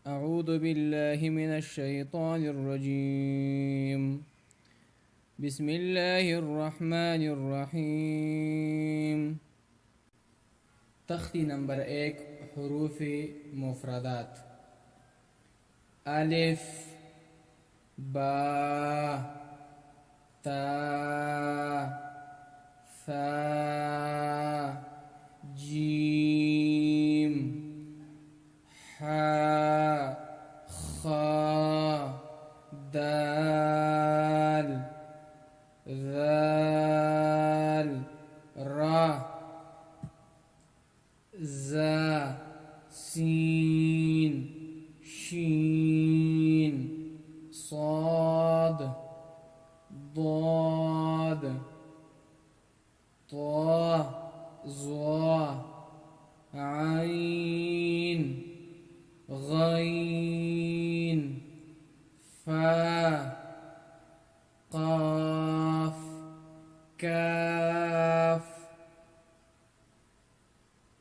أعوذ بالله من الشيطان الرجيم. بسم الله الرحمن الرحیم. تختی نمبر 1، حروف مفردات. الف، با، تا، ثا، جیم، حا، خا، دال، ذال، را، زا، سین، شین، صاد، ضاد، طا، ظا، عین، غین، فا، قاف، کاف،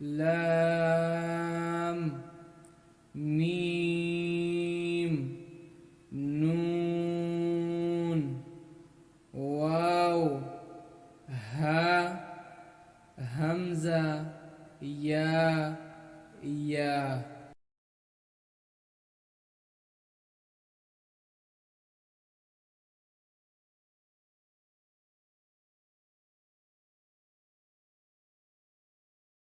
لام، میم.